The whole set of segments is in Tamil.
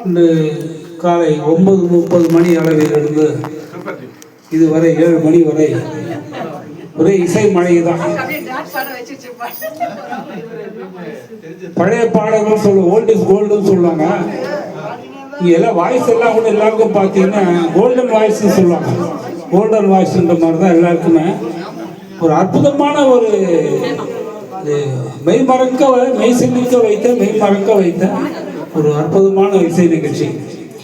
இன்று காலை 9:30 மணி அளவிலிருந்து இதுவரை 7 மணி வரை ஒரே இசை மழை தான். பழைய பாடல்கள் ஓல்ட் இஸ் கோல்டுன்னு சொல்லுவாங்க. எல்லாம் வாய்ஸ் எல்லாம் கூட எல்லாருக்கும் பார்த்தீங்கன்னா கோல்டன் வாய்ஸ்ன்னு சொல்லுவாங்க. கோல்டன் வாய்ஸ்ன்ற மாதிரி தான் எல்லாருக்குமே ஒரு அற்புதமான ஒரு மெய் சிந்திக்க வைத்த ஒரு அற்புதமான இசை நிகழ்ச்சி.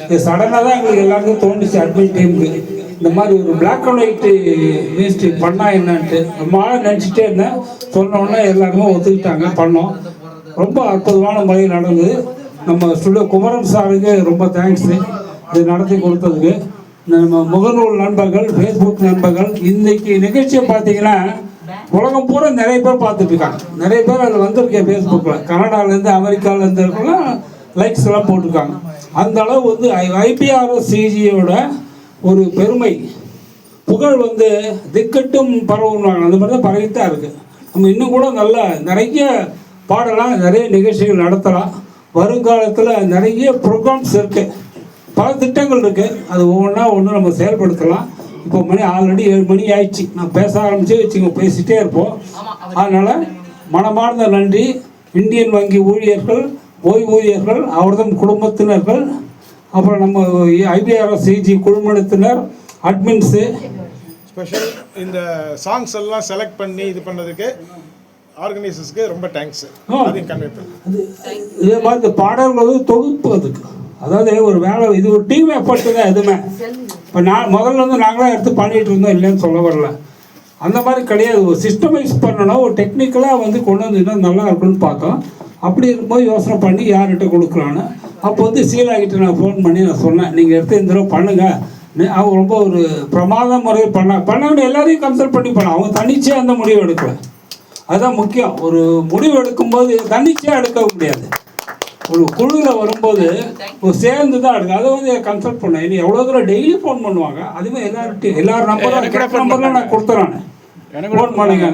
இது சடனாக தான் எங்களுக்கு எல்லாருக்கும் தோணுச்சு. அட்மிட் டைமுக்கு இந்த மாதிரி ஒரு பிளாக் அண்ட் ஒயிட்டு மியூசிக் பண்ணால் என்னன்ட்டு ரொம்ப நாளாக நினச்சிட்டே இருந்தேன். சொன்னோன்னே எல்லாருமே ஒத்துக்கிட்டாங்க, பண்ணோம். ரொம்ப அற்புதமான முறையில் நடந்தது. நம்ம ஸ்டுடியோ குமரன் சாருக்கு ரொம்ப தேங்க்ஸு இது நடத்தி கொடுத்ததுக்கு. நம்ம முகநூல் நண்பர்கள், ஃபேஸ்புக் நண்பர்கள், இன்றைக்கி நிகழ்ச்சியை பார்த்தீங்கன்னா உலகம் பூரா நிறைய பேர் பார்த்துட்டு இருக்காங்க. நிறைய பேர் அதில் வந்திருக்கேன். ஃபேஸ்புக்கில் கனடாலேருந்து அமெரிக்காவிலேருந்து இருக்கலாம் லைக்ஸ் எல்லாம் போட்டிருக்காங்க. அந்த அளவு வந்து IPRSCGயோட ஒரு பெருமை புகழ் திக்கட்டும் பரவுனாங்க. அந்த மாதிரி தான் பரவிட்டு தான் இருக்குது. நம்ம இன்னும் கூட நல்லா நிறைய பாடலாம், நிறைய நிகழ்ச்சிகள் நடத்தலாம். வருங்காலத்தில் நிறைய ப்ரோக்ராம்ஸ் இருக்குது, பல திட்டங்கள் இருக்குது. அது ஒவ்வொன்றா நம்ம செயல்படுத்தலாம். இப்போ மணி ஆல்ரெடி 7 மணி ஆயிடுச்சு. நான் பேச ஆரம்பித்து பேசிகிட்டே இருப்போம். அதனால் மனமார்ந்த நன்றி. இந்தியன் வங்கி ஊழியர்கள், ஓய்வூதியர்கள், அவர்தம் குடும்பத்தினர்கள், அப்புறம் நம்ம IPRSCG குழுமத்தினர், அட்மின்ஸு, ஸ்பெஷல் இந்த சாங்ஸ் எல்லாம் செலக்ட் பண்ணி இது பண்ணதுக்கு ஆர்கனைசர்ஸ்க்கு ரொம்ப தேங்க்ஸ். இதே மாதிரி இந்த பாடல்கள் தொகுப்பு அதுக்கு, அதாவது ஒரு வேலை, இது ஒரு டீம் எஃபர்ட் தான் எதுவுமே. இப்போ முதல்ல நாங்களாம் எடுத்து பண்ணிகிட்டு இருந்தோம், இல்லைன்னு சொல்ல வரல. அந்த மாதிரி கிடையாது. ஒரு சிஸ்டமைஸ் பண்ணணும், ஒரு டெக்னிக்கலாக கொண்டு வந்து இன்னும் நல்லா இருக்குன்னு பார்த்தோம். அப்படி இருக்கும்போது யோசனை பண்ணி யார்கிட்ட கொடுக்கலான்னு அப்போ சீலாகிட்ட நான் ஃபோன் பண்ணி நான் சொன்னேன், நீங்கள் எடுத்து இந்த தடவை பண்ணுங்கள். அவங்க ரொம்ப ஒரு பிரமாத முறையில் பண்ண எல்லாரையும் கன்சல்ட் பண்ணி பண்ண. அவங்க தனிச்சே அந்த முடிவு எடுக்கல. அதுதான் முக்கியம். ஒரு முடிவு எடுக்கும்போது தனிச்சையாக எடுக்க முடியாது. ஒரு குழுவில் வரும்போது ஒரு சேர்ந்து தான் எடுக்கும். அதை கன்சல்ட் பண்ணேன். இனி எவ்வளோ தூரம் டெய்லி ஃபோன் பண்ணுவாங்க. அதுவே எல்லாரும் நம்பர்லாம் நான் கொடுத்துறேன். ஃபோன் பண்ணுங்க,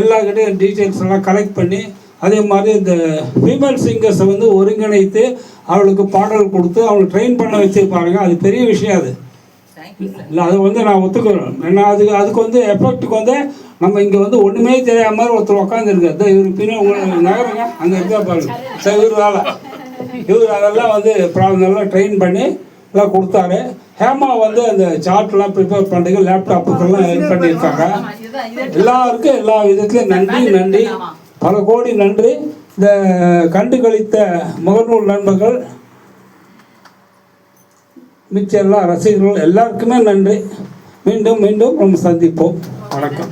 எல்லாருக்கிட்டையும் டீட்டெயில்ஸ் எல்லாம் கலெக்ட் பண்ணி, அதே மாதிரி இந்த ஃபீமேல் சிங்கர்ஸை ஒருங்கிணைத்து அவளுக்கு பாடல் கொடுத்து அவளுக்கு ட்ரெயின் பண்ண வச்சுருப்பாருங்க. அது பெரிய விஷயம். அது இல்லை, அது நான் ஒத்துக்கிறேன். ஏன்னா அதுக்கு எஃபெக்ட்டுக்கு நம்ம இங்கே ஒன்றுமே தெரியாமல் ஒருத்தர் உட்காந்துருக்கு. அதான் இவருக்கு பின்னாடி உங்களுக்கு நகருங்க, அங்கே இருக்கா பாருங்க. சரி, இவர் அதெல்லாம் நல்லா ட்ரெயின் பண்ணி எல்லாம் கொடுத்தாரு. ஹேமா அந்த சார்ட்லாம் ப்ரிப்பேர் பண்ணுறதுக்கு லேப்டாப்புக்கெல்லாம் ஹெல்ப் பண்ணியிருக்காங்க. எல்லாருக்கும் எல்லா விதத்துலையும் நன்றி, பல கோடி நன்றி. இந்த கண்டு கழித்த முகநூல் நண்பர்கள், மிச்ச எல்லா ரசிகர்கள் எல்லாருக்குமே நன்றி. மீண்டும் நம்ம சந்திப்போம். வணக்கம்.